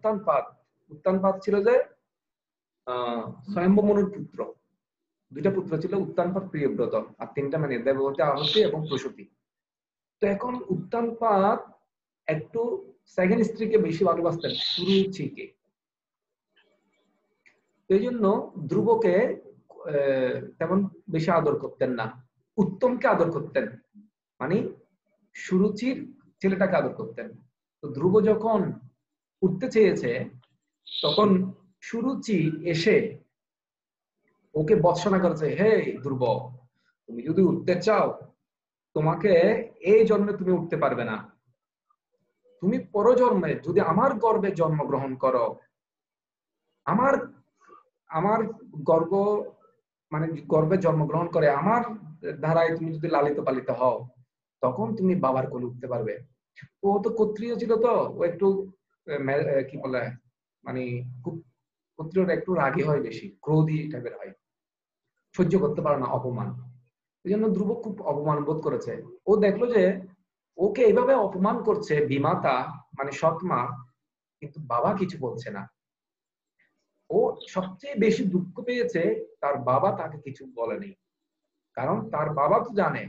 উত্তানপাদ। উত্তানপাদ ছিল যে স্বয়ম্ভু মনুর পুত্র, দুইটা পুত্র ছিল, উত্তানপাদ, প্রিয়ব্রত, আর তিনটা মানে দেববতী, আহুতি এবং প্রসূতি। তো এখন উত্তানপাদ একটু সেকেন্ড স্ত্রীকে বেশি ভালোবাসতেন, সুরুচিকে। এই জন্য ধ্রুবকে তেমন বেশি আদর করতেন না, উত্তমকে আদর করতেন, মানে সুরুচির ছেলেটাকে আদর করতেন। তো ধ্রুব যখন উঠতে চেয়েছে তখন সুরুচি এসে ওকে ভর্ৎসনা করেছে, হে ধ্রুব, তুমি যদি উঠতে চাও তোমাকে এই জন্মে তুমি উঠতে পারবে না, তুমি পরজন্মে যদি আমার গর্ভে জন্মগ্রহণ করো, আমার আমার গর্ভ মানে গর্ভে জন্মগ্রহণ করে আমার ধারায় তুমি যদি লালিত পালিত হও, তখন তুমি বাবার কোলে উঠতে পারবে। ও তো ক্ষত্রিয় ছিল, তো ও একটু কি বলে মানে খুব ক্ষত্রিয়রা একটু রাগী হয়, বেশি ক্রোধী টাইপের হয়, সহ্য করতে পারে না অপমান। এই জন্য ধ্রুব খুব অপমান বোধ করেছে। ও দেখলো যে ওকে এইভাবে অপমান করছে বিমাতা মানে সৎমা, কিন্তু বাবা কিছু বলছে না। ও সবচেয়ে বেশি দুঃখ পেয়েছে তার বাবা তাকে কিছু বলেনি, কারণ তার বাবা তো জানে।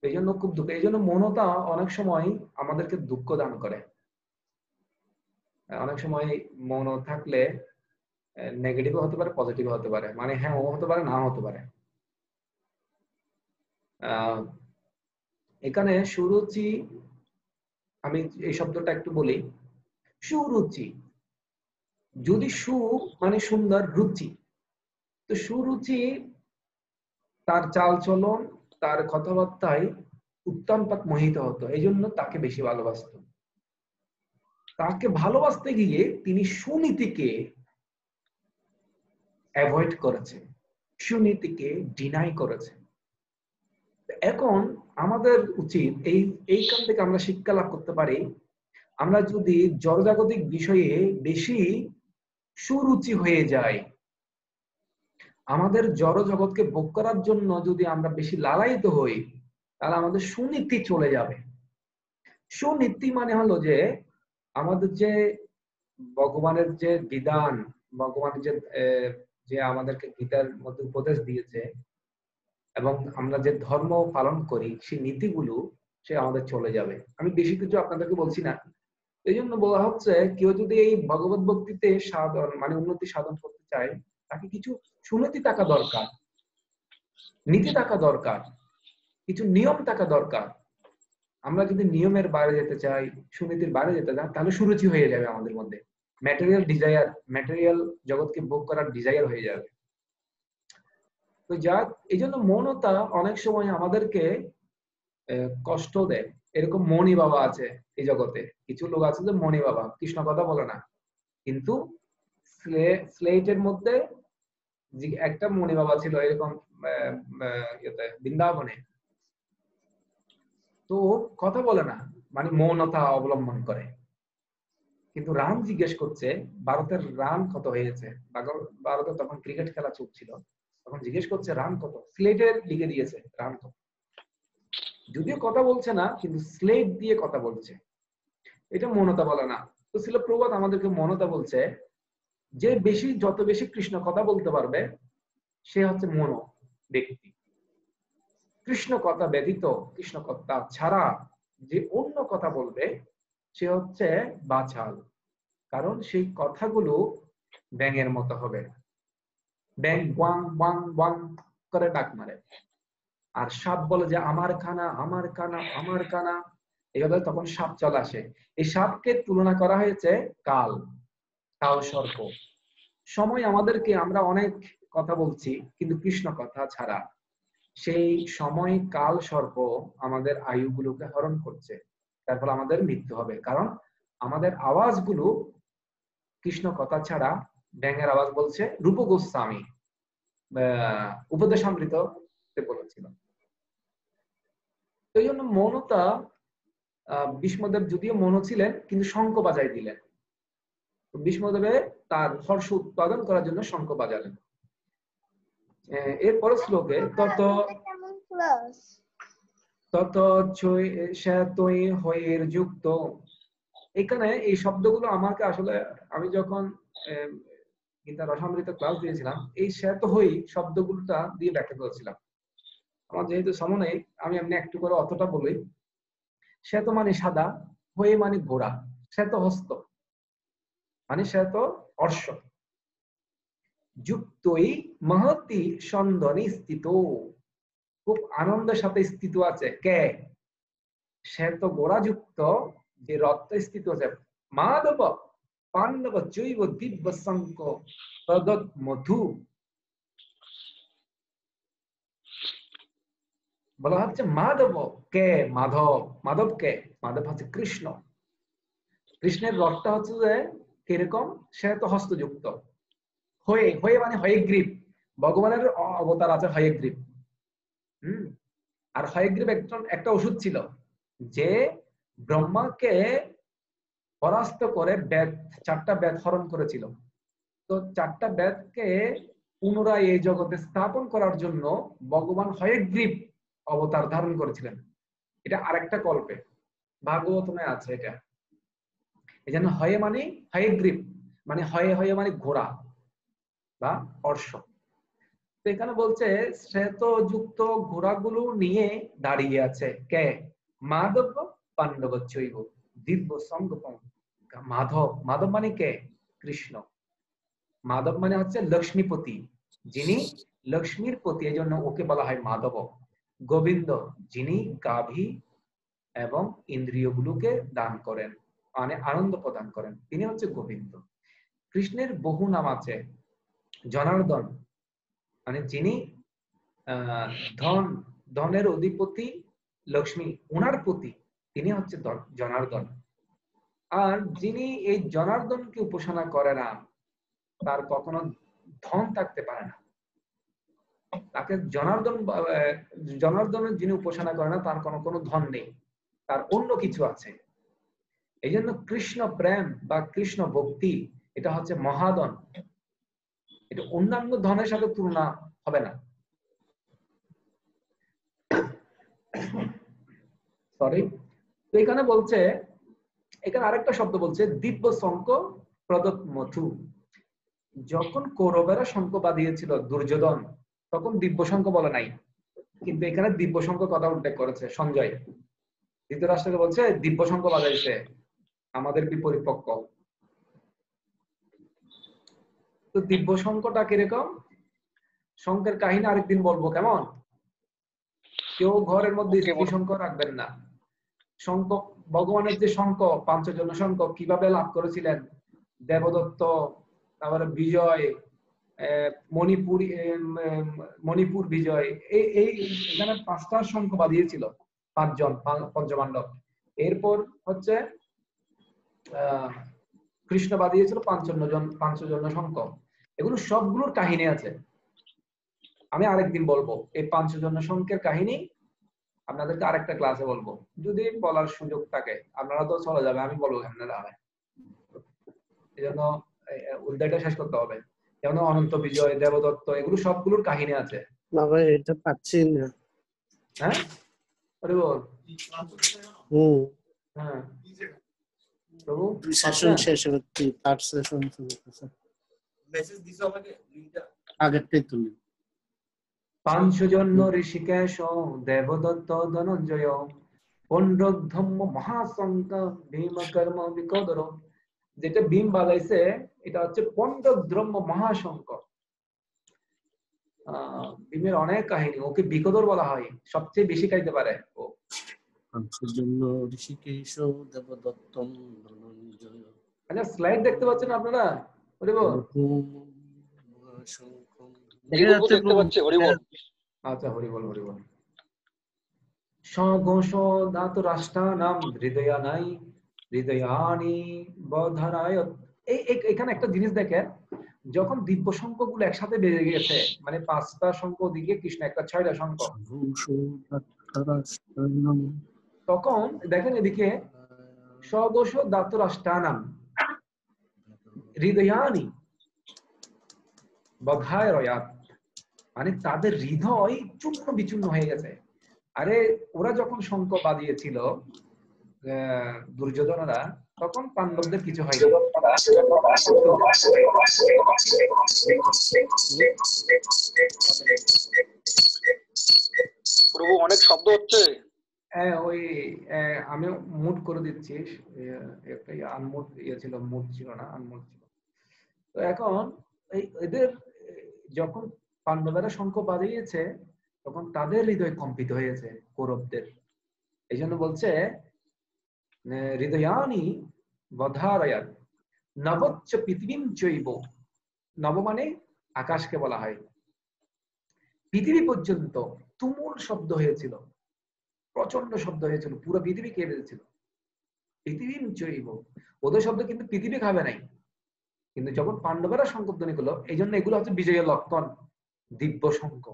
এই জন্য খুব দুঃখ। এই জন্য মনতা অনেক সময় আমাদেরকে দুঃখ দান করে। অনেক সময় মন থাকলে নেগেটিভ হতে পারে, পজিটিভ হতে পারে, মানে হ্যাঁ ও হতে পারে, না হতে পারে। এখানে সুরুচি, আমি এই শব্দটা একটু বলি। সুরুচি, যদি সু মানে সুন্দর, রুচি, তো সুরুচি তার চাল চলন, তার কথাবার্তায় উত্তানপাদ মোহিত হতো, এই জন্য তাকে বেশি ভালোবাসত। তাকে ভালোবাসতে গিয়ে তিনি সুনীতিকে অ্যাভয়েড করেছে, সুনীতিকে ডিনাই করেছে। এখন আমাদের উচিত এইখান থেকে আমরা শিক্ষা লাভ করতে পারি, আমরা যদি জড়জাগতিক বিষয়ে বেশি সুরুচি হয়ে যাই, আমাদের জড় জগৎকে ভোগ করার জন্য যদি আমরা বেশি লালায়িত হই, তাহলে আমাদের সুনীতি চলে যাবে। সুনীতি মানে হলো যে আমাদের যে ভগবানের যে বিধান, ভগবানের যে আমাদেরকে গীতার মধ্যে উপদেশ দিয়েছে এবং আমরা যে ধর্ম পালন করি, সেই নীতিগুলো সে আমাদের চলে যাবে। আমি বেশি কিছু আপনাদেরকে বলছি না। এই জন্য বলা হচ্ছে, কেউ যদি এই ভগবত ভক্তিতে সাধন মানে উন্নতি সাধন করতে চায়, তাকে কিছু সুনীতি থাকা দরকার, নীতি থাকা দরকার, কিছু নিয়ম থাকা দরকার। আমরা যদি নিয়মের বাইরে যেতে চাই, সুনীতির বাইরে যেতে চাই, তাহলে সুরুচি হয়ে যাবে আমাদের মধ্যে, ম্যাটেরিয়াল ডিজায়ার, ম্যাটেরিয়াল জগৎকে ভোগ করার ডিজায়ার হয়ে যাবে। তো যাক, এই জন্য মনতা অনেক সময় আমাদেরকে কষ্ট দেয়। এরকম মনি বাবা আছে এই জগতে, কিছু লোক আছে যে মনি বাবা, কৃষ্ণ কথা বলে না, কিন্তু স্লেটের মধ্যে একটা মনি বাবা ছিল এরকম বৃন্দাবনে, তো কথা বলে না, মানে মৌনতা অবলম্বন করে। কিন্তু রান জিজ্ঞেস করছে, ভারতের রান কত হয়েছে, ভারতে তখন ক্রিকেট খেলা চলছিল, তখন জিজ্ঞেস করছে রান কত, স্লেটের লিখে দিয়েছে রান কত, যদিও কথা বলছে না কিন্তু স্লেট দিয়ে কথা বলছে। এটা মৌনতা বলে না। তো ছিল প্রবাদ আমাদেরকে মৌনতা বলছে, যে যত বেশি কৃষ্ণ কথা বলতে পারবে সে হচ্ছে মন ব্যক্তি। কৃষ্ণ কথা ব্যতীত, কৃষ্ণ কথা ছাড়া যে অন্য কথা বলবে সে হচ্ছে বাচাল, কারণ সেই কথাগুলো ব্যাঙের মতো হবে, ব্যাঙ ওয়াং ওয়াং ওয়াং করে ডাক মারে। আর সাপ বলে যে আমার খানা আমার খানা আমার খানা, এভাবে তখন সাপ চলে আসে। এই সাপকে তুলনা করা হয়েছে কাল, কাল সর্প। সময় আমাদেরকে, আমরা অনেক কথা বলছি কিন্তু কৃষ্ণ কথা ছাড়া, সেই সময় কাল সর্প আমাদের আয়ুগুলোকে হরণ করছে, তার ফলে আমাদের মৃত্যু হবে। কারণ আমাদের আওয়াজগুলো কৃষ্ণ কথা ছাড়া, ব্যাঙের আওয়াজ বলছে রূপ গোস্বামী উপদেশামৃত বলেছিল। এই জন্য মৌনতা, ভীষ্মদেব যদিও মৌন ছিলেন কিন্তু শঙ্খ বাজাই দিলেন। ভীষ্মদেবে তার হর্ষ উৎপাদন করার জন্য শঙ্খ বাজালেন। এরপর শ্লোকে তত তৈ হয়ের যুক্ত, এখানে এই শব্দগুলো আমাকে আসলে আমি যখন গীতা রসামৃত ক্লাস দিয়েছিলাম, এই শ্বেত হই শব্দগুলোটা দিয়ে ব্যাখ্যা করেছিলাম। আমার যেহেতু সময় নেই, আমি এমনি একটু করে অতটা বলি। শ্বেত মানে সাদা, হয়ে মানে ঘোড়া, শ্বেত হস্ত মানে শ্বেত অর্শ, যুক্তই মহতি সন্দনে স্থিত, খুব আনন্দের সাথে স্থিত আছে কে? শ্বেত গোড়া যুক্ত যে রথ স্থিত আছে, মাধব পাণ্ডব চৈব দিব্য শঙ্ক তদৎ মধু। বলা হচ্ছে মাধব কে? মাধব। মাধব কে? মাধব হচ্ছে কৃষ্ণ। কৃষ্ণের রথটা হচ্ছে যে কিরকম? শ্বেত হস্তযুক্ত, হয়ে হয়ে মানে হয়গ্রীব, ভগবানের অবতার আছে হয়গ্রীব। আর হয়গ্রীব একটা ওষুধ ছিল যে ব্রহ্মাকে পরাস্ত করে বেদ, 4টা বেদ হরণ করেছিল। তো 4টা বেদকে পুনরায় এই জগতে স্থাপন করার জন্য ভগবান হয়গ্রীব অবতার ধারণ করেছিলেন। এটা আরেকটা কল্পে, ভাগবতমে আছে এটা। এই জন্য হয়ে মানে হয়গ্রীব, মানে হয়ে হয়ে মানে ঘোড়া বা অর্শ। তো এখানে বলছে শ্বেতযুক্ত ঘোড়াগুলো নিয়ে দাঁড়িয়ে আছে কে? মাধব পাণ্ডব চৈব দিব্য সঙ্গপম। মাধব, মাধব মানে কে? কৃষ্ণ। মাধব মানে হচ্ছে লক্ষ্মীপতি, যিনি লক্ষ্মীর পতি, এই জন্য ওকে বলা হয় মাধব। গোবিন্দ, যিনি গাভী এবং ইন্দ্রিয়গুলোকে দান করেন, মানে আনন্দ প্রদান করেন, তিনি হচ্ছে গোবিন্দ। কৃষ্ণের বহু নাম আছে। জনার্দন মানে যিনি ধন, ধনের অধিপতি লক্ষ্মী, উনার পতি, তিনি হচ্ছে জনার্দন। আর যিনি এই জনার্দনকে উপাসনা করে না, তার কখনো ধন থাকতে পারে না। তাকে জনার্দনের যিনি উপাসনা করে না, তার কোনো ধন নেই, তার অন্য কিছু আছে। এই জন্য কৃষ্ণ প্রেম বা কৃষ্ণ ভক্তি এটা হচ্ছে মহাধন, এটা অন্যান্য ধনের সাথে তুলনা হবে না। সরি। তো এখানে বলছে, এখানে আরেকটা শব্দ বলছে দিব্য শঙ্খ প্রদত্ত মধু। যখন কৌরবেরা শঙ্খ বাঁধিয়েছিল দুর্যোধন, তখন দিব্য শঙ্খ বলে নাই, কিন্তু এখানে দিব্য শঙ্খ কথা উল্লেখ করেছে সঞ্জয়। ধৃতরাষ্ট্রকে বলছে দিব্য শঙ্খ বাজাইছে আমাদের বিপরীত পক্ষ। তো দিব্য শঙ্খটা কিরকম? শঙ্খের কাহিনী আরেকদিন বলবো, কেমন? কেউ ঘরের মধ্যে স্ত্রী শঙ্খ রাখবেন না। শঙ্খ, ভগবানের যে শঙ্খ, পাঞ্চজন্য শঙ্খ কিভাবে লাভ করেছিলেন? দেবদত্ত, তারপরে বিজয়, মণিপুর, মণিপুর বিজয়, এই এখানে 5টা শঙ্খ বাঁধিয়েছিল 5জন পঞ্চপাণ্ডব। এরপর হচ্ছে কৃষ্ণ বাঁধিয়েছিল 5জন্য শঙ্খ। এগুলো সবগুলোর কাহিনী আছে, আমি আরেকদিন বলবো। এই 5জন্য শঙ্খের কাহিনী আপনাদেরকে আরেকটা ক্লাসে বলবো, যদি বলার সুযোগ থাকে। আপনারা তো চলে যাবে, আমি বলবো কেমনে দাঁড়ায়। এই জন্য অধ্যায়টা শেষ করতে হবে। যেমন অনন্ত বিজয়, দেবদত্ত, এগুলো সবগুলোর কাহিনী আছে। না ভাই, এটা পাচ্ছি না। হ্যাঁ, আরে বল। হ্যাঁ প্রভু, সেশন শেষ হচ্ছে, 3rd সেশন চলতেছে। মেসেজ দিছো আমাকে, লিংকটা আগেরটাই তুলি। 5জন্য ঋষিকেশ, দেবদত্ত, ধনঞ্জয়, পণ্ড্রধম্ম মহাসন্ত, ভীম কর্ম বিকদর। যেটা ভীম বাজাইছে এটা হচ্ছে পণ্ড্রদ্রম্য মহাশঙ্খ। ভীমের অনেক কাহিনী, ওকে বিকদর বলা হয়, সবচেয়ে বেশি খাইতে পারে ও। 5জন্য ঋষিকেশ, দেবদত্ত, ধনঞ্জয়। আচ্ছা, স্লাইড দেখতে পাচ্ছেন আপনারা? ওরে বল। দেখতে পাচ্ছি, হরি বল। আচ্ছা, হরি বল, হরি বল। স্বঘোষ ধাতু রাষ্ট্রানাম হৃদয়ানাই হৃদয়ানি বধরায়। এখানে একটা জিনিস দেখেন, যখন দিব্য শঙ্খ গুলো একসাথে বেজে গেছে, মানে 5টা শঙ্খ দিকে কৃষ্ণ, একটা 6টা শঙ্খ, তখন দেখেন এদিকে স্বঘোষ ধাতু রাষ্ট্রানাম হৃদয়ানি বধায় রয়াত, মানে তাদের হৃদয় চূর্ণ বিচূর্ণ হয়ে গেছে। আরে ওরা যখন শঙ্খ বাজিয়েছিল দুর্যোধনরা, তখন পাণ্ডবদের কিছু হয় প্রভু অনেক শব্দ হচ্ছে। হ্যাঁ, ওই আমি মুড করে দিচ্ছি, একটা আনমুড ছিল, মুড ছিল না, আনমুড ছিল। তো এখন এদের যখন পাণ্ডবেরা শঙ্খ বাজিয়েছে তখন তাদের হৃদয় কম্পিত হয়েছে কৌরবদের। এই জন্য বলছে হৃদয়ানি বধারয়াত নবচ্চ পৃথিবীম চৈব। নব মানে আকাশকে বলা হয়। পৃথিবী পর্যন্ত তুমুল শব্দ হয়েছিল, প্রচন্ড শব্দ হয়েছিল, পুরো পৃথিবী কেঁপে গেছিল। পৃথিবীম চৈব, ওদের শব্দ কিন্তু পৃথিবী খাবে নাই। কিন্তু যখন পাণ্ডবেরা শঙ্খধ্বনি করলো, এই জন্য এগুলো হচ্ছে বিজয়ের লক্ষণ, দিব্য শঙ্খ,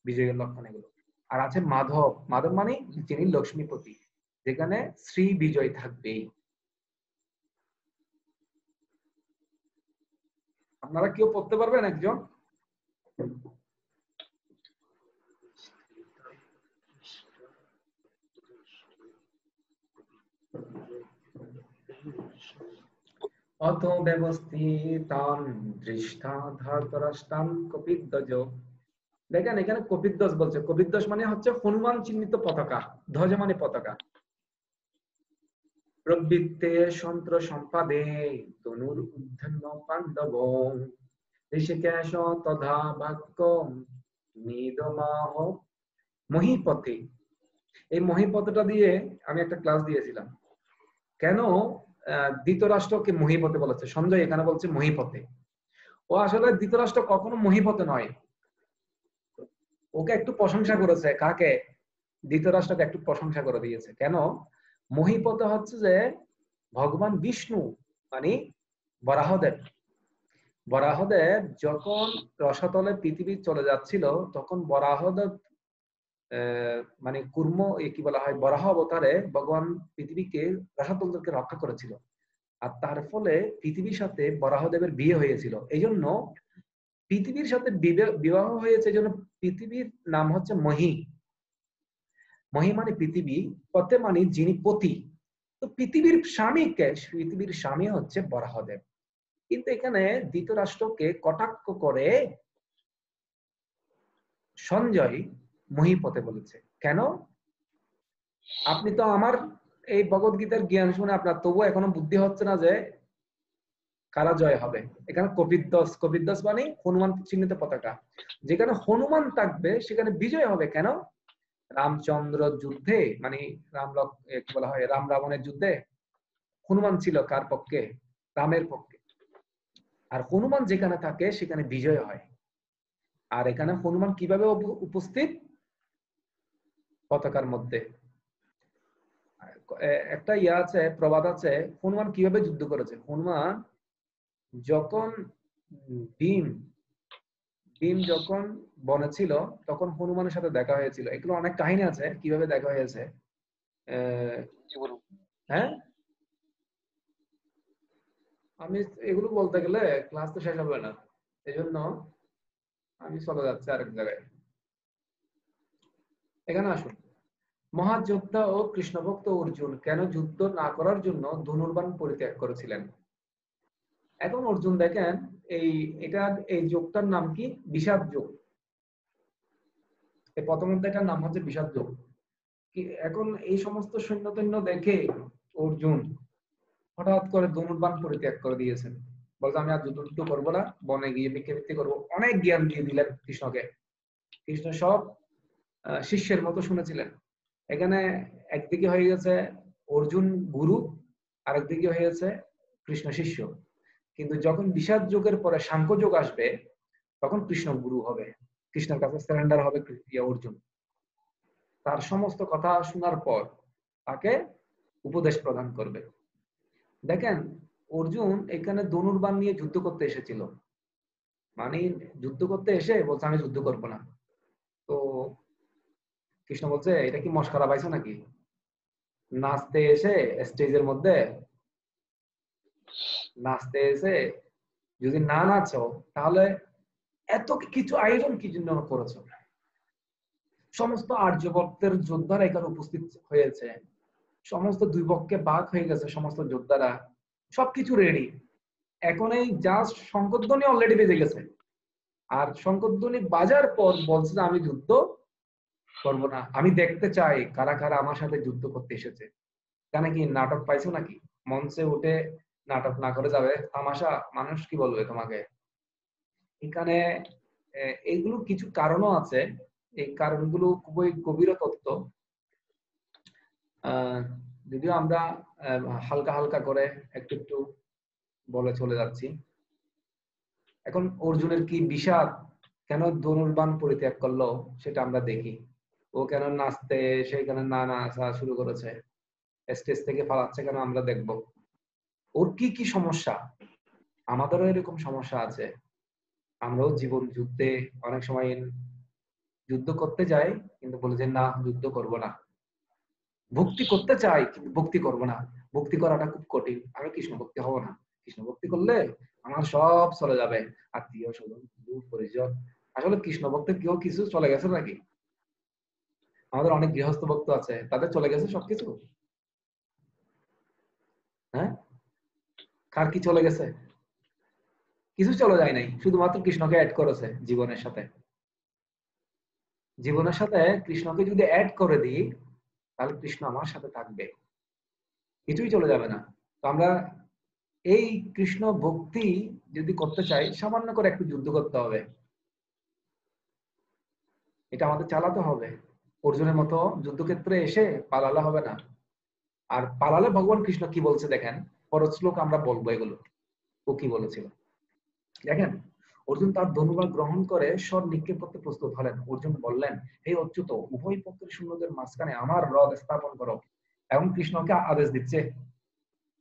বিজয়ের লক্ষণ এগুলো। আর আছে মাধব, মাধব মানে যিনি লক্ষ্মীপতি, যেখানে শ্রী বিজয় থাকবে। আপনারা কেউ পড়তে পারবেন একজন? অত ব্যবস্থিতান দৃষ্টা ধাতরাষ্টান কপিধ্বজ। দেখেন এখানে কপিধ্বজ বলছে, কপিধ্বজ মানে হচ্ছে হনুমান চিহ্নিত পতাকা, ধ্বজ মানে পতাকা। প্রবৃত্তে সন্ত্র সম্পাদে তনুর উদ্ধন্ন পাণ্ডব ঋষিকেশ তথা বাক্য নিদমাহ মহিপথে। এই মহিপথটা দিয়ে আমি একটা ক্লাস দিয়েছিলাম, কেন ধৃতরাষ্ট্রকে মহিপথে বলেছে। সঞ্জয় এখানে বলছে মহিপথে। ও আসলে ধৃতরাষ্ট্র কখনো মহিপথে নয়, ওকে একটু প্রশংসা করেছে। কাকে? ধৃতরাষ্ট্রকে একটু প্রশংসা করে দিয়েছে। কেন? মহিপথে হচ্ছে যে ভগবান বিষ্ণু মানে বরাহদেব। বরাহদেব যখন রসাতলে পৃথিবী চলে যাচ্ছিল তখন বরাহদেব মানে কুর্ম কি বলা হয়, বরাহ অবতারে ভগবান পৃথিবীকে রসাতলকে রক্ষা করেছিল। আর তার ফলে পৃথিবীর সাথে বরাহদেবের বিয়ে হয়েছিল। এই জন্য পৃথিবীর সাথে বিবাহ হয়েছে, এই জন্য পৃথিবীর নাম হচ্ছে মহি। মহি মানে পৃথিবী, পথে মানে যিনি পতি। তো পৃথিবীর স্বামী কে? পৃথিবীর স্বামী হচ্ছে বরাহদেব। কিন্তু এখানে ধৃতরাষ্ট্রকে কটাক্ষ করে সঞ্জয় মহিপথে বলেছে। কেন? আপনি তো আমার এই ভগবদ গীতার জ্ঞান শুনে আপনার তবু এখনো বুদ্ধি হচ্ছে না যে কারা জয় হবে। এখানে কপিধ্বজ, কপিধ্বজ মানে হনুমান চিহ্নিত পতাকা। যেখানে হনুমান থাকবে সেখানে বিজয় হবে। কেন? রামচন্দ্র যুদ্ধে মানে কি বলা হয়, রাম রাবণের যুদ্ধে হনুমান ছিল কার পক্ষে? রামের পক্ষে। আর হনুমান যেখানে থাকে সেখানে বিজয় হয়। আর এখানে হনুমান কিভাবে উপস্থিত? পতাকার মধ্যে। একটা আছে, প্রবাদ আছে, হনুমান কিভাবে যুদ্ধ করেছে। হনুমান যখন ভীম যখন বনে ছিল তখন হনুমানের সাথে দেখা হয়েছিল। এগুলো অনেক কাহিনী আছে কিভাবে দেখা হয়েছে। হ্যাঁ, আমি এগুলো বলতে গেলে ক্লাস তো শেষ হবে না, এই জন্য আমি চলে যাচ্ছি আরেক জায়গায়। এখানে আসুন। মহাযোদ্ধা ও কৃষ্ণ ভক্ত অর্জুন কেন যুদ্ধ না করার জন্য ধনুর্বাণ পরিত্যাগ করেছিলেন? এখন অর্জুন দেখেন এই যোগটার নাম কি? বিষাদ যোগ। এই প্রথম অধ্যায়টার নাম হচ্ছে বিষাদ যোগ। এখন এই সমস্ত সৈন্য দেখে অর্জুন হঠাৎ করে ধনুর্বাণ পরিত্যাগ করে দিয়েছেন। বলতে আমি আর যুদ্ধ করবো না, বনে গিয়ে ভিক্ষাবৃত্তি করবো। অনেক জ্ঞান দিয়ে দিলেন কৃষ্ণকে। কৃষ্ণ সব শিষ্যের মতো শুনেছিলেন। এখানে একদিকে হয়ে গেছে অর্জুন গুরু, আরেকদিকে হয়ে গেছে কৃষ্ণ শিষ্য। কিন্তু যখন বিষাদ যুগের পরে সাংখ্য যুগ আসবে তখন কৃষ্ণ গুরু হবে, কৃষ্ণের কাছে সারেন্ডার হবে অর্জুন। তার সমস্ত কথা শোনার পর তাকে উপদেশ প্রদান করবে। দেখেন অর্জুন এখানে ধনুর্বাণ নিয়ে যুদ্ধ করতে এসেছিল, মানে যুদ্ধ করতে এসে বলছে আমি যুদ্ধ করবো না। তো কৃষ্ণ বলছে এটা কি মশকরা পাইছো নাকি? নাচতে এসে স্টেজের মধ্যে নাচতে এসে যদি না নাচো তাহলে এত কিছু আয়োজন কি জন্য করেছো? সমস্ত আর্যভক্তের যোদ্ধারা এখানে উপস্থিত হয়েছে, সমস্ত দুই পক্ষে ভাগ হয়ে গেছে, সমস্ত যোদ্ধারা সবকিছু রেডি। এখন এই জাস্ট শঙ্খধ্বনি অলরেডি বেজে গেছে, আর শঙ্খধ্বনি বাজার পর বলছে যে আমি যুদ্ধ করব না, আমি দেখতে চাই কারা কারা আমার সাথে যুদ্ধ করতে এসেছে। কেন কি নাটক পাইছো নাকি? মঞ্চে উঠে নাটক না করে যাবে তামাশা, মানুষ কি বলবে তোমাকে? এখানে এইগুলো কিছু কারণও আছে, এই কারণগুলো খুবই গভীর তত্ত্ব। যদিও আমরা হালকা হালকা করে একটু একটু বলে চলে যাচ্ছি। এখন অর্জুনের কি বিষাদ, কেন ধনুর্বাণ পরিত্যাগ করলো সেটা আমরা দেখি। ও কেন নাচতে সেখানে না নাচা শুরু করেছে, স্টেজ থেকে পালাচ্ছে কেন আমরা দেখব। ওর কি কি সমস্যা, আমাদেরও এরকম সমস্যা আছে। আমরাও জীবন যুদ্ধে অনেক সময় যুদ্ধ করতে যাই কিন্তু বলে যে না যুদ্ধ করব না, ভক্তি করতে চাই কিন্তু ভক্তি করব না, ভক্তি করাটা খুব কঠিন, আমি কৃষ্ণ ভক্তি হব না, কৃষ্ণ ভক্তি করলে আমার সব চলে যাবে, আত্মীয় স্বজন পরিজন। আসলে কৃষ্ণ ভক্তের কেউ কিছু চলে গেছে নাকি? আমাদের অনেক গৃহস্থ ভক্ত আছে, তাদের চলে গেছে সবকিছু? হ্যাঁ, কার কি চলে গেছে? কিছু চলে যায় নাই, শুধুমাত্র কৃষ্ণকে অ্যাড করেছে জীবনের সাথে। জীবনের সাথে কৃষ্ণকে যদি অ্যাড করে দিই তাহলে কৃষ্ণ আমার সাথে থাকবে, কিছুই চলে যাবে না। তো আমরা এই কৃষ্ণ ভক্তি যদি করতে চাই, সামান্য করে একটু যুদ্ধ করতে হবে, এটা আমাদের চালাতে হবে। অর্জুনের মতো যুদ্ধক্ষেত্রে এসে পালালে হবে না। আর পালালে ভগবান কৃষ্ণ কি বলছে দেখেন, পরের শ্লোক আমরা বলবো এগুলো ও কি বলেছিল। দেখেন, অর্জুন তার ধনুর্বাণ গ্রহণ করে স্বর নিক্ষেপ করতে প্রস্তুত হলেন। অর্জুন বললেন, হে অচ্যুত, উভয় পক্ষের সৈন্যদের মাঝখানে আমার রথ স্থাপন করো। এবং কৃষ্ণকে আদেশ দিচ্ছে,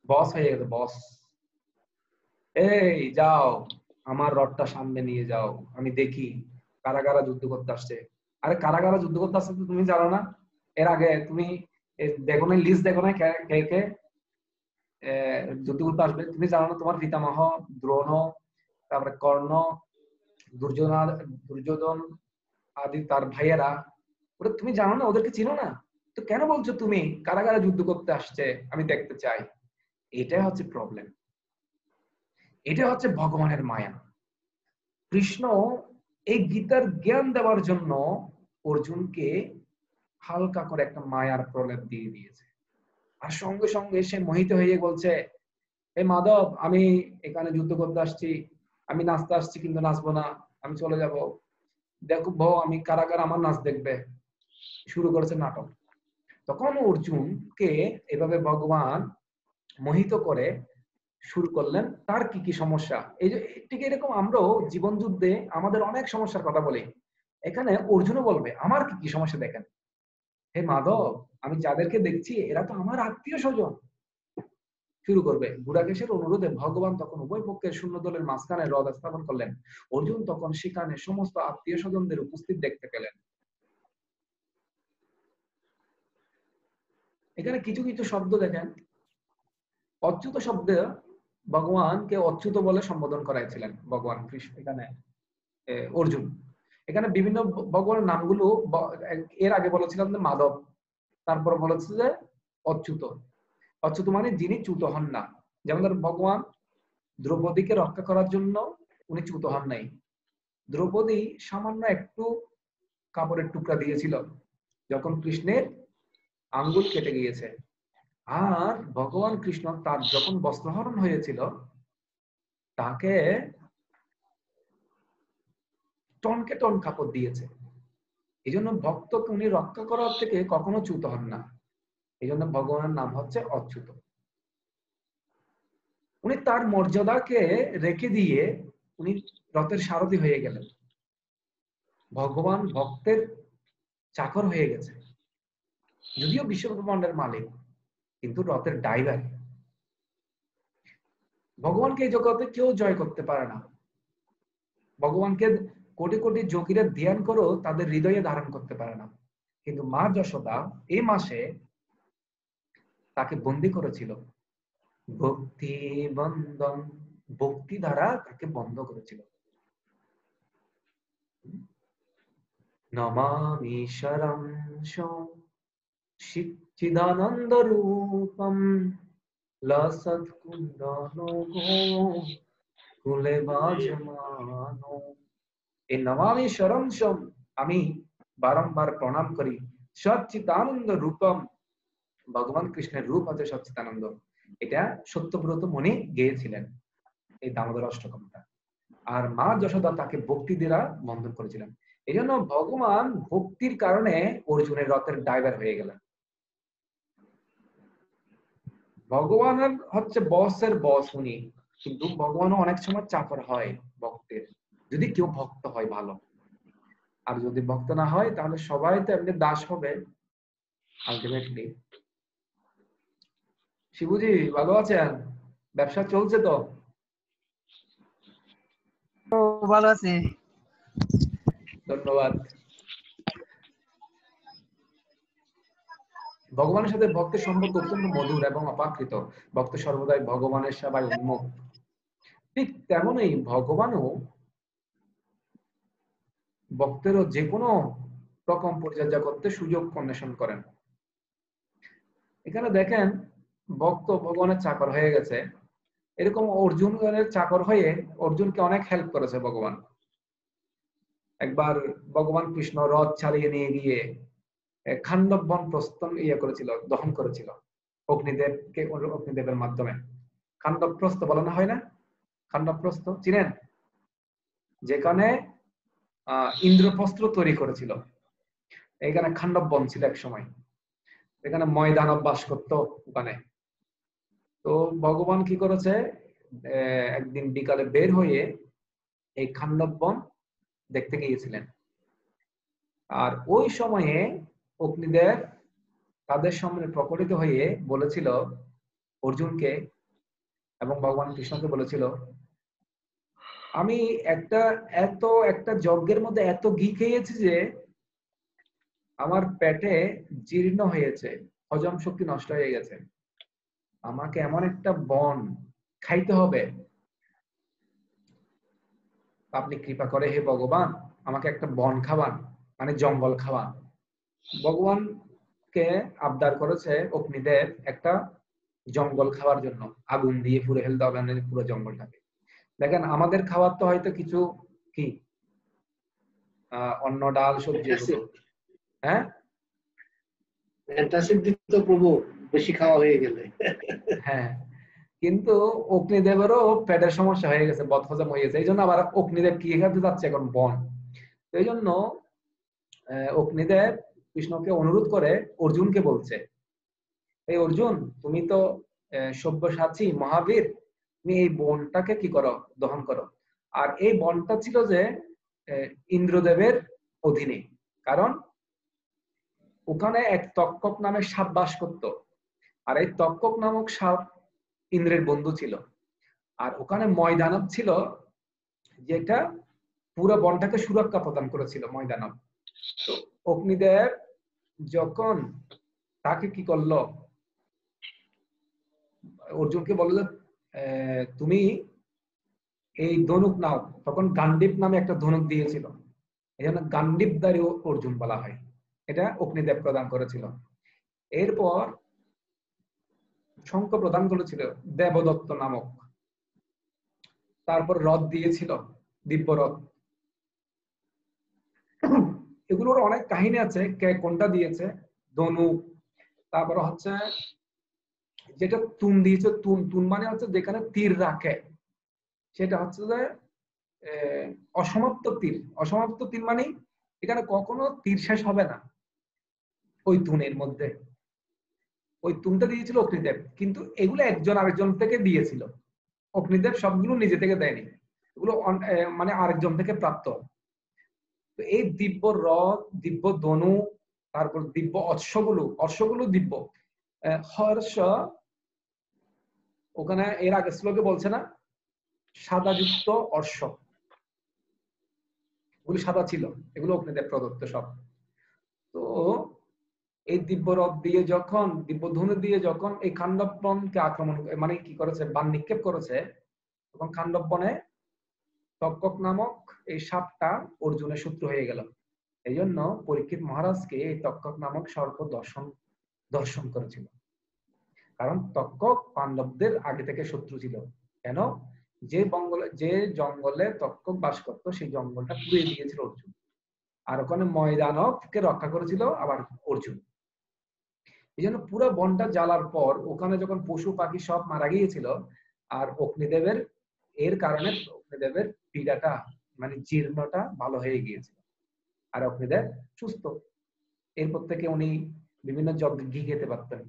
বস হয়ে গেছে, বস, এই যাও আমার রথটা সামনে নিয়ে যাও, আমি দেখি কারা কারা যুদ্ধ করতে আসছে। আরে কারা কারা যুদ্ধ করতে আসছে তো তুমি জানো না? এর আগে তুমি দেখো না, লিস্ট দেখো না কে কে কে যুদ্ধ করতে আসবে? তুমি জানো না তোমার পিতামহ দ্রোণ, তারপরে কর্ণ, দুর্যোধন দুর্যোধন আদি তার ভাইয়েরা, ওরা তুমি জানো না? ওদেরকে চিনো না? তো কেন বলছো তুমি কারা কারা যুদ্ধ করতে আসছে আমি দেখতে চাই? এটাই হচ্ছে প্রবলেম, এটা হচ্ছে ভগবানের মায়া। কৃষ্ণ এই গীতার জ্ঞান দেওয়ার জন্য অর্জুনকে হালকা করে একটা মায়ার প্রলেপ দিয়ে দিয়েছে। আর সঙ্গে সঙ্গে সে মোহিত হয়ে বলছে, এই মাধব, আমি এখানে যুদ্ধ করতে আসছি, আমি নাচতে আসছি কিন্তু নাচবো না, আমি চলে যাব, দেখবো আমি কারা কারা আমার নাচ দেখবে। শুরু করেছে নাটক। তখন অর্জুনকে এভাবে ভগবান মোহিত করে শুরু করলেন তার কি কি সমস্যা। এই যে ঠিক এরকম আমরাও জীবন যুদ্ধে আমাদের অনেক সমস্যার কথা বলি, এখানে অর্জুনও বলবে আমার কি কি সমস্যা দেখেন। হে মাধব, আমি যাদেরকে দেখছি এরা তো আমার আত্মীয় স্বজন। শুরু করবে। গুড়াকেশের অনুরোধে ভগবান তখন উভয় পক্ষের শূন্য দলের মাঝখানে রথ স্থাপন করলেন। অর্জুন তখন সেখানে সমস্ত আত্মীয় স্বজনদের উপস্থিত দেখতে পেলেন। এখানে কিছু কিছু শব্দ দেখেন, অচ্যুত শব্দে ভগবানকে অচ্যুত বলে সম্বোধন করাইছিলেন ভগবান কৃষ্ণ, এখানে অর্জুন। এখানে বিভিন্ন ভগবানের নামগুলো এর আগে বলেছিলাম যে মাধব, তারপর বলেছে যে অচ্যুত। অচ্যুত মানে যিনি চ্যুত হন না। যেমন ধর ভগবান দ্রৌপদীকে রক্ষা করার জন্য উনি চ্যুত হন নাই। দ্রৌপদী সামান্য একটু কাপড়ের টুকরা দিয়েছিল যখন কৃষ্ণের আঙ্গুল কেটে গিয়েছে। আর ভগবান কৃষ্ণ তার যখন বস্ত্রহরণ হয়েছিল তাকে টনকে টন কাপড় দিয়েছে। এই জন্য ভক্তকে উনি রক্ষা করার থেকে কখনো চ্যুত হন না। এই জন্য ভগবানের নাম হচ্ছে অচ্যুত। উনি তার মর্যাদাকে রেখে দিয়ে উনি রথের সারথি হয়ে গেলেন। ভগবান ভক্তের চাকর হয়ে গেছে, যদিও বিশ্বব্রহ্মাণ্ডের মালিক কিন্তু রথের ড্রাইভার। ভগবানকে এই জগতে কেউ জয় করতে পারে না। ভগবানকে কোটি কোটি যোগীরা ধ্যান করেও তাদের হৃদয়ে ধারণ করতে পারে না। কিন্তু মা যশোদা এই মাসে তাকে বন্দী করেছিল, ভক্তি বন্ধন, ভক্তি দ্বারা তাকে বন্ধ করেছিল। নমামি শরম চিদানন্দ রূপম লসৎ কুণ্ডল কুলে বাজমানো। এই নমামি শরণসম, আমি বারংবার প্রণাম করি সচ্চিদানন্দ রূপম, ভগবান কৃষ্ণের রূপ হচ্ছে সচ্চিদানন্দ। এটা সত্যব্রত মুনি গেয়েছিলেন এই দামোদর অষ্টকমটা। আর মা যশোদা তাকে ভক্তি দ্বারা বন্ধন করেছিলেন। এই জন্য ভগবান ভক্তির কারণে অর্জুনের রথের ড্রাইভার হয়ে গেলেন। ভগবানের হচ্ছে বসের বস উনি, কিন্তু ভগবানও অনেক সময় চাকর হয় ভক্তের, যদি কেউ ভক্ত হয় ভালো। আর যদি ভক্ত না হয় তাহলে সবাই তো এমনি দাস হবে আলটিমেটলি। শিবুজি ভালো আছেন? ব্যবসা চলছে তো? ভালো আছি, ধন্যবাদ। ভগবানের সাথে ভক্তের সম্পর্ক অত্যন্ত মধুর এবং অপাকৃত। ভক্ত সর্বদাই ভগবানের সেবায় উন্মুখ। ঠিক তেমনই ভগবানও ভক্তেরও যে কোনো রকম পরিচর্যা করতে সুযোগ অন্বেষণ করেন। এখানে দেখেন ভক্ত ভগবানের চাকর হয়ে গেছে, এরকম অর্জুনের চাকর হয়ে অর্জুনকে অনেক হেল্প করেছে ভগবান। একবার ভগবান কৃষ্ণ রথ চালিয়ে নিয়ে গিয়ে খান্ডব বন প্রস্থান করেছিল, দহন করেছিল অগ্নিদেবকে, অগ্নিদেবের মাধ্যমে। খান্ডব প্রস্থ বলানো হয় না? খান্ডব প্রস্থ চিনেন? যেখানে ইন্দ্রপ্রস্থ তৈরি করেছিল, এখানে খান্ডব বন ছিল এক সময়, এখানে ময়দানব বাস করতো ওখানে। তো ভগবান কি করেছে, একদিন বিকালে বের হয়ে এই খান্ডব বন দেখতে গিয়েছিলেন। আর ওই সময়ে অগ্নিদেব তাদের সামনে প্রকটিত হয়ে বলেছিল অর্জুনকে এবং ভগবান কৃষ্ণকে বলেছিল, আমি একটা যজ্ঞের মধ্যে এত ঘি খেয়েছি যে আমার পেটে জীর্ণ হয়েছে, হজম শক্তি নষ্ট হয়ে গেছে। আমাকে এমন একটা বন খাইতে হবে, আপনি কৃপা করে হে ভগবান আমাকে একটা বন খাওয়ান, মানে জঙ্গল খাওয়ান। ভগবানকে আবদার করেছে অগ্নিদেব একটা জঙ্গল খাওয়ার জন্য, আগুন দিয়ে পুড়ে ফেলতে হবে পুরো জঙ্গলটাকে। দেখেন আমাদের খাওয়ার তো হয়তো কিছু কি অন্ন ডাল সবজি, হ্যাঁ প্রভু বেশি খাওয়া হয়ে গেলে। হ্যাঁ, কিন্তু অগ্নিদেবেরও পেটের সমস্যা হয়ে গেছে, বদহজম হয়ে গেছে, এই জন্য আবার অগ্নিদেব কি খেতে যাচ্ছে এখন বন। এই জন্য অগ্নিদেব কৃষ্ণকে অনুরোধ করে অর্জুনকে বলছে, এই অর্জুন তুমি তো সব্যসাচী মহাবীর, তুমি এই বনটাকে কি করো, দহন করো। আর এই বনটা ছিল যে ইন্দ্রদেবের অধীনে, কারণ ওখানে এক তক্ষক নামে সাপ বাস করত। আর এই তক্ষক নামক সাপ ইন্দ্রের বন্ধু ছিল। আর ওখানে ময়দানব ছিল, যেটা পুরো বনটাকে সুরক্ষা প্রদান করেছিল ময়দানব। তো অগ্নিদেব যখন তাকে কি করলো, অর্জুনকে বলল তুমি এই ধনুক নাও, তখন গান্ডীব নামে একটা ধনুক দিয়েছিল, এই জন্য গান্ডীবধারী অর্জুন বলা হয়। এটা অগ্নিদেব প্রদান করেছিল। এরপর শঙ্খ প্রদান করেছিল দেবদত্ত নামক। তারপর রথ দিয়েছিল, দিব্য রথ। এগুলোর অনেক কাহিনী আছে, কে কোনটা দিয়েছে, ধনুক। তারপর হচ্ছে যেটা তুন দিয়েছে, তুন তুন মানে হচ্ছে যেখানে তীর রাখে, সেটা হচ্ছে যে অসমাপ্ত তীর। অসমাপ্ত তীর মানে এখানে কখনো তীর শেষ হবে না ওই তুনের মধ্যে। ওই তুনটা দিয়েছিল অগ্নিদেব, কিন্তু এগুলো একজন আরেকজন থেকে দিয়েছিল। অগ্নিদেব সবগুলো নিজে থেকে দেয়নি, এগুলো মানে আরেকজন থেকে প্রাপ্ত। তো এই দিব্য রথ, দিব্য ধনু, তারপর দিব্য অশ্বগুলো দিব্য। হর্ষ ওখানে এর আগে শ্লোকে বলছে না, সাদাযুক্ত অশ্ব, এগুলো সাদা ছিল, এগুলো অগ্নিদেব প্রদত্ত সব। তো এই দিব্য রথ দিয়ে যখন, দিব্য ধনু দিয়ে যখন এই খান্ডব বনকে আক্রমণ, মানে কি করেছে, বান নিক্ষেপ করেছে, তখন খান্ডব বনে তক্ষক নামক এই সাপটা অর্জুনের শত্রু হয়ে গেল। এই জন্য পরীক্ষিত মহারাজকে এই তক্ষক নামক সর্প দর্শন দর্শন করেছিল। কারণ তক্ষক পাণ্ডবদের আগে থেকে শত্রু ছিল। কেন? যে জঙ্গলে তক্ষক বাস করতো সেই জঙ্গলটা পুড়িয়ে দিয়েছিল অর্জুন, আর ওখানে ময়দানবকে রক্ষা করেছিল আবার অর্জুন। এই জন্য পুরো বনটা জ্বালার পর ওখানে যখন পশু পাখি সব মারা গিয়েছিল, আর অগ্নিদেবের এর কারণে অগ্নিদেবের পীড়াটা মানে জীর্ণটা ভালো হয়ে গিয়েছিল, আর অগ্নিদেব সুস্থ। এরপর থেকে উনি বিভিন্ন যজ্ঞে ঘি খেতে পারতেন।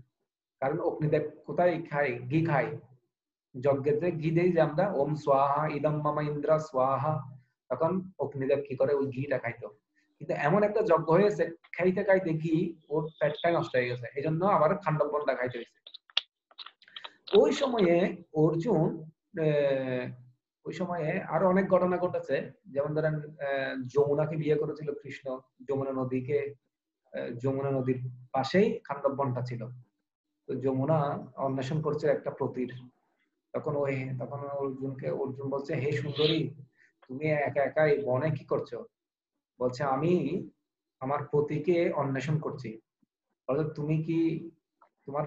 কারণ অগ্নিদেব কোথায় খায়? ঘি খায়। যজ্ঞেতে ঘি দেই যে আমরা, ওম স্বাহা ইদম মামা ইন্দ্রা স্বাহা, তখন অগ্নিদেব কি করে? ওই ঘিটা খাইতো। কিন্তু এমন একটা যজ্ঞ হয়েছে, খাইতে খাইতে ঘি ওর পেটটাই নষ্ট হয়ে গেছে, এই জন্য আবার খান্ডব বনটা খাইতে হয়েছে। ওই সময়ে অর্জুন ওই সময়ে আরো অনেক ঘটনা ঘটেছে। যেমন ধরেন যমুনাকে বিয়ে করেছিল কৃষ্ণ, যমুনা নদীকে, যমুনা নদীর পাশেই খান্ডব বনটা ছিল। তো যমুনা অন্বেষণ করছে একটা প্রতির, তখন অর্জুন বলছে, হে সুন্দরী, তুমি একা একা এই বনে কি করছো? বলছে, আমি আমার পতিকে অন্বেষণ করছি। বলছে, তুমি কি তোমার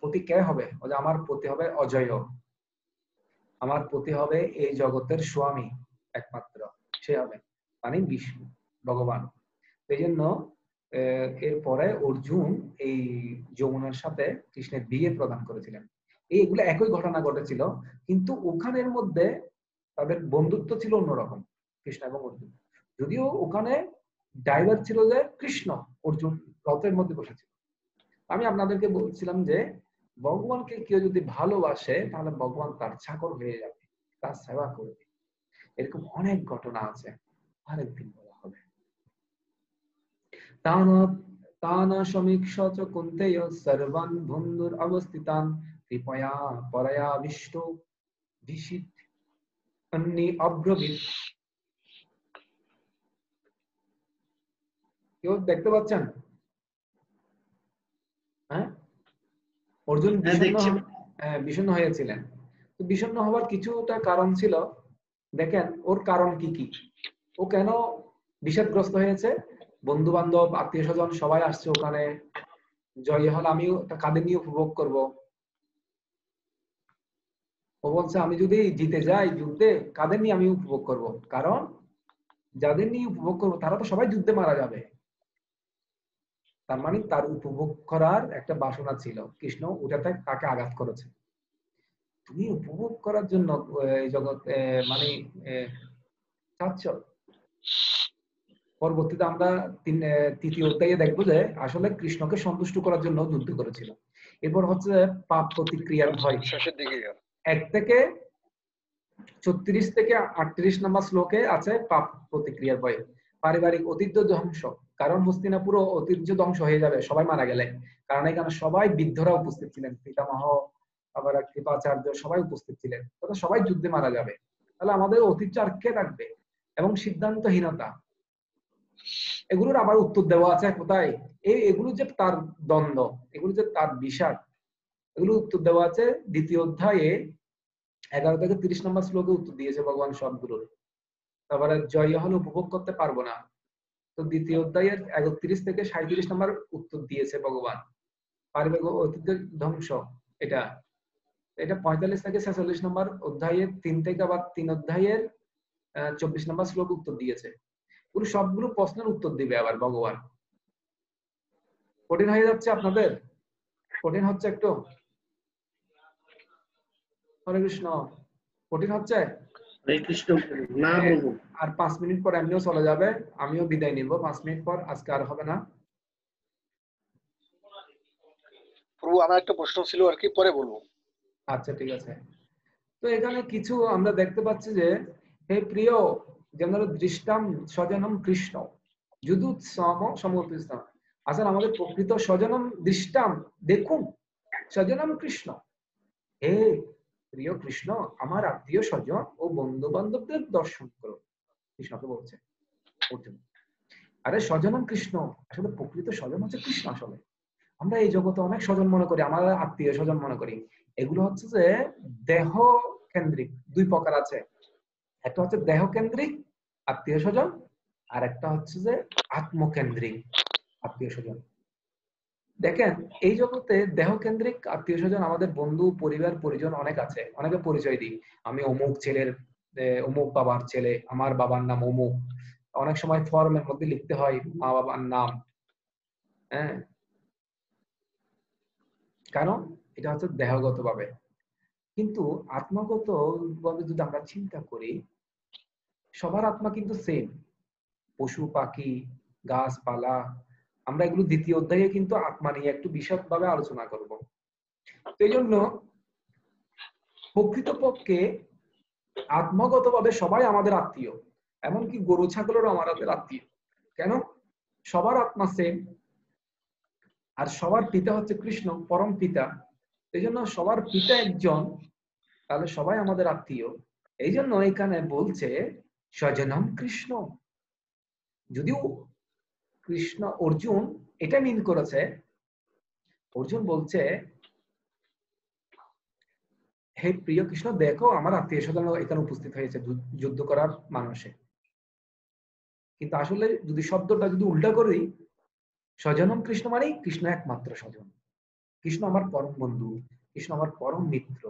পতি কে হবে? বলছে, আমার পতি হবে অজয়, আমার পতি হবে এই জগতের স্বামী, একমাত্র সে হবে, মানে বিষ্ণু ভগবান। এই জন্য এরপরে অর্জুন এই যমুনার সাথে কৃষ্ণের বিয়ে প্রদান করেছিলেন। এইগুলো একই ঘটনা ঘটেছিল, কিন্তু ওখানের মধ্যে তাদের বন্ধুত্ব ছিল অন্যরকম, কৃষ্ণ এবং অর্জুন। যদিও ওখানে ড্রাইভার ছিল যে কৃষ্ণ, অর্জুন রথের মধ্যে বসেছিল। আমি আপনাদেরকে বলছিলাম যে ভগবানকে কেউ যদি ভালোবাসে তাহলে ভগবান তার চাকর হয়ে যাবে, তার সেবা করবে। এরকম অনেক ঘটনা আছে, আরেকদিন বলা হবে। তানা সমীক্ষ চ কুন্তেয় সর্বান বন্ধুর অবস্থিতান কৃপয়া পরয়া বিষ্ট বিশিত অন্নি অব্রবীত। কেউ দেখতে পাচ্ছেন? হ্যাঁ, অর্জুন বিষণ্ণ হয়েছিলেন। তো বিষণ্ণ হওয়ার কিছুটা কারণ ছিল। দেখেন ওর কারণ কি কি, ও কেন বিষাদগ্রস্ত হয়েছে? বন্ধু বান্ধব আত্মীয় স্বজন সবাই আসছে ওখানে, জয় হলে আমিও কাদের নিয়ে উপভোগ করব। ও বলছে, আমি যদি জিতে যাই যুদ্ধে, কাদের নিয়ে আমি উপভোগ করব? কারণ যাদের নিয়ে উপভোগ করবো তারা তো সবাই যুদ্ধে মারা যাবে। তার মানে তার উপভোগ করার একটা বাসনা ছিল, কৃষ্ণ ওটাতে তাকে আঘাত করেছে। তুমি উপভোগ করার জন্য এই জগতে মানে চাচ্ছ। পরবর্তীতে আমরা তৃতীয় অধ্যায়ে দেখবো যে আসলে কৃষ্ণকে সন্তুষ্ট করার জন্য যুদ্ধ করেছিল। এরপর হচ্ছে পাপ প্রতিক্রিয়ার ভয়। 1 থেকে 36 থেকে 38 নম্বর শ্লোকে আছে পাপ প্রতিক্রিয়ার ভয়। পারিবারিক ঐতিহ্য ধ্বংস, কারণ হস্তিনাপুর ঐতিহ্য ধ্বংস হয়ে যাবে সবাই মারা গেলে। কারণ এখানে সবাই বৃদ্ধরা উপস্থিত ছিলেন, পিতামহ আবার কৃপাচার্য সবাই উপস্থিত ছিলেন, তখন সবাই যুদ্ধে মারা যাবে। তাহলে আমাদের ঐতিহ্য আর কে রাখবে? এবং সিদ্ধান্তহীনতা, এগুলোর আবার উত্তর দেওয়া আছে কোথায়? এগুলো যে তার দ্বন্দ্ব, এগুলো যে তার বিষাদ, এগুলো উত্তর দেওয়া আছে দ্বিতীয় অধ্যায়ে 11 থেকে 30 নম্বর শ্লোকে উত্তর দিয়েছে ভগবান সবগুলোর। তারপরে জয় হলে উপভোগ করতে পারবো না, তো দ্বিতীয় অধ্যায়ের 31 থেকে 37 নম্বর উত্তর দিয়েছে ভগবান। পারিবারিক ঐতিহ্যের ধ্বংস, এটা 45 থেকে 46 নম্বর অধ্যায়ের 3 থেকে আবার 3 অধ্যায়ের 24 নম্বর শ্লোক উত্তর দিয়েছে। পুরো সবগুলো প্রশ্নের উত্তর দিবে আবার ভগবান। কঠিন হয়ে যাচ্ছে আপনাদের? কঠিন হচ্ছে একটু? হরে কৃষ্ণ, কঠিন হচ্ছে? হরে কৃষ্ণ। না প্রভু, আর 5 মিনিট পর এমনিও চলে যাবে, আমিও বিদায় নিব 5 মিনিট পর, আজকে আর হবে না। প্রভু আমার একটা প্রশ্ন ছিল আর কি, পরে বলবো। আচ্ছা ঠিক আছে। তো এখানে কিছু আমরা দেখতে পাচ্ছি যে হে প্রিয়, যেমন দৃষ্টাম স্বজনম কৃষ্ণ যুদুৎ সমর্পিত। আসলে আমাদের প্রকৃত স্বজনম দৃষ্টাম দেখুন, স্বজনম কৃষ্ণ। হে প্রিয় কৃষ্ণ, আমার আত্মীয় স্বজন ও বন্ধু বান্ধবদের দর্শন করো, কৃষ্ণকে বলছে অর্জুন। আরে স্বজনম কৃষ্ণ, আসলে প্রকৃত স্বজন হচ্ছে কৃষ্ণ। আসলে আমরা এই জগতে অনেক স্বজন মনে করি, আমার আত্মীয় স্বজন মনে করি। এগুলো হচ্ছে যে দেহ কেন্দ্রিক, 2 প্রকার আছে। একটা হচ্ছে দেহ কেন্দ্রিক আত্মীয় স্বজন, আর একটা হচ্ছে যে আত্মকেন্দ্রিক আত্মীয় স্বজন। দেখেন এই জগতে দেহকেন্দ্রিক আত্মীয় স্বজন আমাদের বন্ধু পরিবার পরিজন অনেক আছে, অনেকে পরিচয় দিই আমি অমুক ছেলের অমুক বাবার ছেলে, আমার বাবার নাম অমুক। অনেক সময় ফর্মের মধ্যে লিখতে হয় মা বাবার নাম, হ্যাঁ, কারণ এটা হচ্ছে দেহগত ভাবে। কিন্তু আত্মাগত ভাবে যদি আমরা চিন্তা করি, সবার আত্মা কিন্তু সেম। পশু পাখি গাছপালা, আমরা এগুলো দ্বিতীয় অধ্যায়ে কিন্তু আত্মা নিয়ে একটু বিশদভাবে আলোচনা করব। এই জন্য প্রকৃতপক্ষে আত্মগতভাবে সবাই আমাদের আত্মীয়, এমনকি গরু ছাগলেরও আমাদের আত্মীয়। কেন? সবার আত্মা সেম, আর সবার পিতা হচ্ছে কৃষ্ণ, পরম পিতা। এই জন্য সবার পিতা একজন, তাহলে সবাই আমাদের আত্মীয়। এই জন্য এখানে বলছে স্বজনম কৃষ্ণ। যদিও কৃষ্ণ অর্জুন এটা মিন করেছে, অর্জুন বলছে হে প্রিয় কৃষ্ণ, দেখো আমার আত্মীয় স্বজন এখানে উপস্থিত হয়েছে যুদ্ধ করার মানুষে। কিন্তু আসলে যদি শব্দটা যদি উল্টা করি, স্বজনম কৃষ্ণ মানে কৃষ্ণ একমাত্র স্বজন, কৃষ্ণ আমার পরম বন্ধু, কৃষ্ণ আমার পরম মিত্র।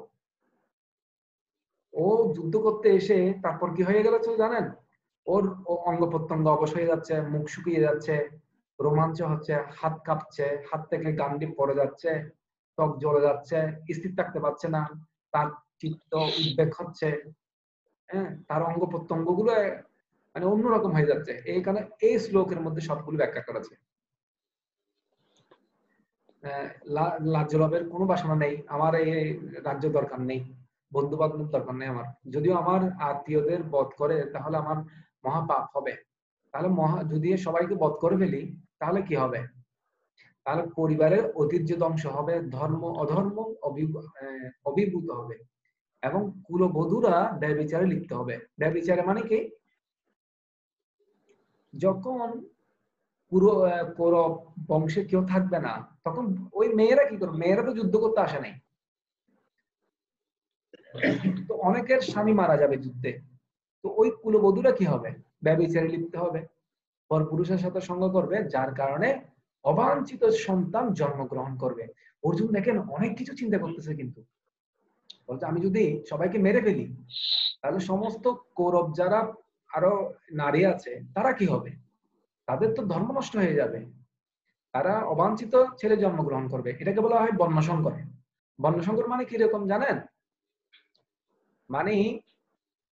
ও যুদ্ধ করতে এসে তারপর কি হয়ে গেল জানেন? ওর অঙ্গ প্রত্যঙ্গ অবশ হয়ে যাচ্ছে, মুখ শুকিয়ে যাচ্ছে, রোমাঞ্চ হচ্ছে, হাত কাঁপছে, হাত থেকে গান্ডি পড়ে যাচ্ছে, ত্বক জ্বলে যাচ্ছে, স্থির থাকতে পারছে না, তার চিত্ত উদ্বেগ হচ্ছে, হ্যাঁ, তার অঙ্গ প্রত্যঙ্গ গুলো মানে অন্যরকম হয়ে যাচ্ছে। এইখানে এই শ্লোকের মধ্যে সবগুলো ব্যাখ্যা করেছে। রাজ্য লাভের কোনো বাসনা নেই আমার, এই রাজ্য দরকার নেই, বন্ধু বান্ধব দরকার নেই আমার। যদিও আমার আত্মীয়দের বধ করে তাহলে আমার মহা পাপ হবে। তাহলে যদি সবাইকে বধ করে ফেলি তাহলে কি হবে? তাহলে পরিবারের ঐতিহ্য ধ্বংস হবে, ধর্ম অধর্ম অভিভূত হবে, এবং কুলবধূরা ব্যভিচারে লিপ্ত হবে। ব্যভিচারে মানে কি? যখন পুরো কৌরব বংশে কেউ থাকবে না, তখন ওই মেয়েরা কি করবে? মেয়েরা তো যুদ্ধ করতে আসে নাই, তো অনেকের স্বামী মারা যাবে যুদ্ধে, তো ওই কুলবধূরা কি হবে? ব্যভিচারে লিপ্ত হবে, পর পুরুষের সাথে সঙ্গ করবে, যার কারণে অবাঞ্ছিত সন্তান জন্মগ্রহণ করবে। অর্জুন দেখেন অনেক কিছু চিন্তা করতেছে, কিন্তু বলতে আমি যদি সবাইকে মেরে ফেলি তাহলে সমস্ত কৌরব যারা আরো নারী আছে তারা কি হবে? তাদের তো ধর্ম নষ্ট হয়ে যাবে, তারা অবাঞ্ছিত ছেলে জন্মগ্রহণ করবে। এটাকে বলা হয় বর্ণসংকর। বর্ণসংকর মানে কিরকম জানেন? মানে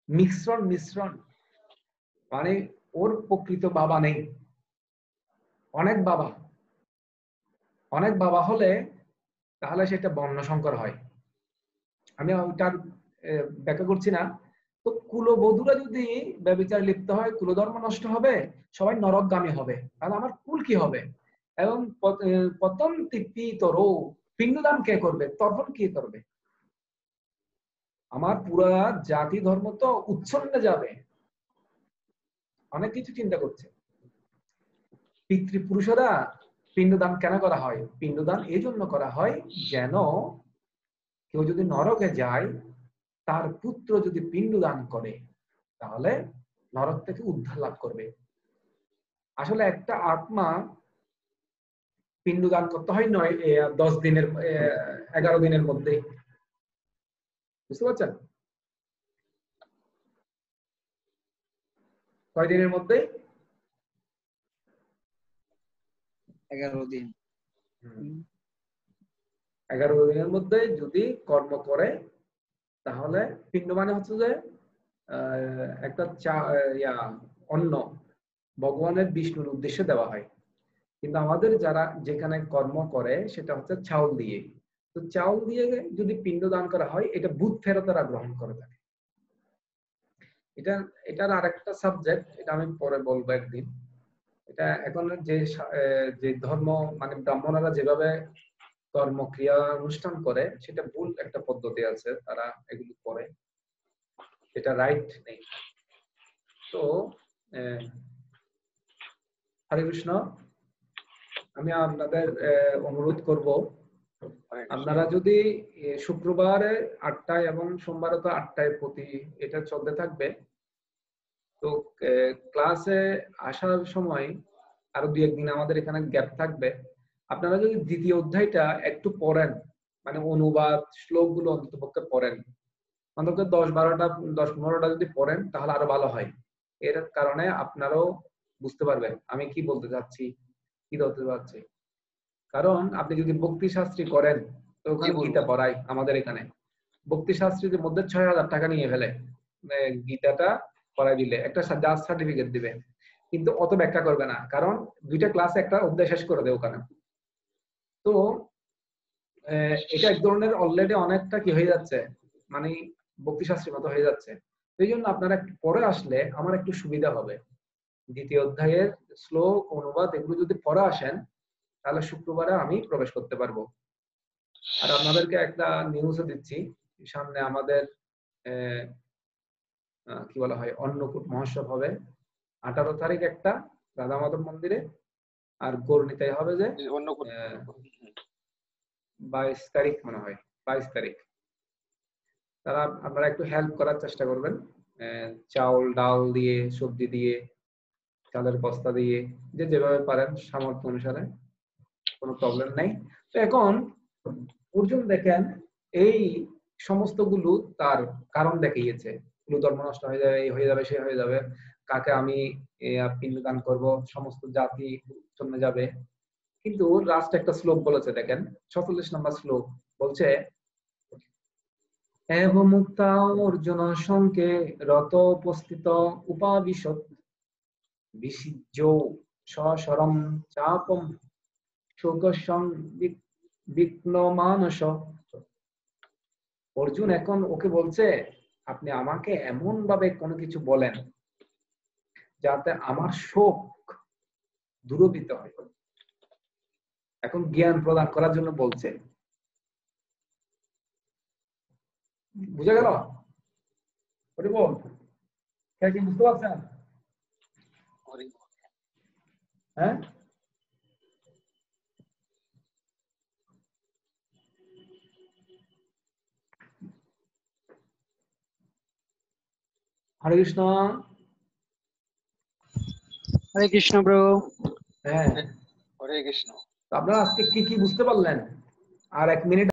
মিশ্রণ, মিশ্রণ মানে ওর প্রকৃত বাবা নেই, অনেক বাবা, অনেক বাবা হলে তাহলে সেটা বর্ণসংকর হয়। আমি ওটার ব্যাখ্যা করছি না। তো কুলবধূরা যদি ব্যভিচারে লিপ্ত হয়, কুলধর্ম নষ্ট হবে, সবাই নরকগামী হবে, তাহলে আমার কুল কি হবে? এবং পতন পিতর পিণ্ডদান কে করবে? তর্পণ কে করবে? আমার পুরা জাতি ধর্ম তো উচ্ছন্নে যাবে। অনেক কিছু চিন্তা করছে। পিতৃপুরুষেরা পিণ্ডদান কেন করা হয়? পিণ্ডদান এই জন্য করা হয় যেন কেউ যদি নরকে যায়, তার পুত্র যদি পিণ্ডদান করে তাহলে নরক থেকে উদ্ধার লাভ করবে। আসলে একটা আত্মা পিণ্ডদান করতে হয় 10 দিনের 11 দিনের মধ্যে, বুঝতে পারছেন? কয় দিনের মধ্যে? 11 দিন। 11 দিনের মধ্যে যদি কর্ম করে তাহলে পিণ্ড মানে হচ্ছে যে একটা অন্ন ভগবানের বিষ্ণুর উদ্দেশ্যে দেওয়া হয়। কিন্তু আমাদের যারা যেখানে কর্ম করে সেটা হচ্ছে চাউল দিয়ে। তো চাউল দিয়ে যদি পিণ্ড দান করা হয়, এটা ভূত ফেরতেরা গ্রহণ করে থাকে। এটার আরেকটা সাবজেক্ট, এটা আমি পরে বলবো একদিন। এটা এখন যে ধর্ম মানে ব্রাহ্মণরা যেভাবে কর্মক্রিয়া অনুষ্ঠান করে সেটা ভুল একটা পদ্ধতি আছে, তারা এগুলো করে, এটা রাইট নেই। তো হরে কৃষ্ণ, আমি আপনাদের অনুরোধ করব, আপনারা যদি শুক্রবারে 8টায় এবং সোমবারে তো 8টায় প্রতি এটা চলতে থাকবে, তো ক্লাসে আসার সময় আরো 2-1 দিন আমাদের এখানে গ্যাপ থাকবে। আপনারা যদি দ্বিতীয় অধ্যায়টা একটু পড়েন, মানে অনুবাদ শ্লোক গুলো অন্তত পক্ষে পড়েন, অন্তত 10-12টা 10-15টা যদি পড়েন তাহলে আরো ভালো হয়। এর কারণে আপনারাও বুঝতে পারবেন আমি কি বলতে চাচ্ছি, কি বলতে চাচ্ছি। কারণ আপনি যদি ভক্তি শাস্ত্রী করেন তো ওখানে গীতা পড়ায় আমাদের এখানে, ভক্তি শাস্ত্রীদের মধ্যে 6,000 টাকা নিয়ে ফেলে গীতাটা পড়াই দিলে, একটা জাজ সার্টিফিকেট দিবে, কিন্তু অত ব্যাখ্যা করবে না, কারণ 2টা ক্লাস একটা অধ্যায় শেষ করে দেয় ওখানে। তো এটা এক ধরনের অলরেডি অনেকটা কি হয়ে যাচ্ছে, মানে ভক্তিশাস্ত্রের মতো হয়ে যাচ্ছে। এই জন্য আপনারা একটু পরে আসলে আমার একটু সুবিধা হবে। দ্বিতীয় অধ্যায়ের শ্লোক অনুবাদ এগুলো যদি পরে আসেন তাহলে শুক্রবারে আমি প্রবেশ করতে পারবো। আর আপনাদেরকে একটা নিউজও দিচ্ছি, সামনে আমাদের কি বলা হয় অন্নকূট মহোৎসব হবে 18 তারিখ একটা রাধা মাধব মন্দিরে, আর গৌরনীতায় হবে যে 22 তারিখ মনে হয়, 22 তারিখ। তারা আপনারা একটু হেল্প করার চেষ্টা করবেন, চাউল ডাল দিয়ে, সবজি দিয়ে, চালের বস্তা দিয়ে, যে যেভাবে পারেন সামর্থ্য অনুসারে, কোনো প্রবলেম নাই। তো এখন অর্জুন দেখেন এই সমস্ত গুলো তার কারণ দেখিয়েছে, ধর্ম নষ্ট হয়ে যাবে, এই হয়ে যাবে, সে হয়ে যাবে, কাকে আমি পিণ্ডদান করব, সমস্ত জাতি চলে যাবে। কিন্তু লাস্ট একটা শ্লোক বলেছে দেখেন, 46 নম্বর শ্লোক বলছে, এব মুক্তা অর্জুন শঙ্কে রত উপস্থিত উপাবিশত বিসিজ্য সশরম চাপম শোকসং বিঘ্ন মানস। অর্জুন এখন ওকে বলছে আপনি আমাকে এমন ভাবে কোনো কিছু বলেন যাতে আমার শোক দূরীভূত হয়। এখন জ্ঞান প্রদান করার জন্য বলছে, বুঝা গেল? ওটি বল, কি বুঝতে পারছেন? হ্যাঁ, হরে কৃষ্ণ। হরে কৃষ্ণ ব্রো। হ্যাঁ, হরে কৃষ্ণ। আপনারা আজকে কি কি বুঝতে পারলেন? আর 1 মিনিট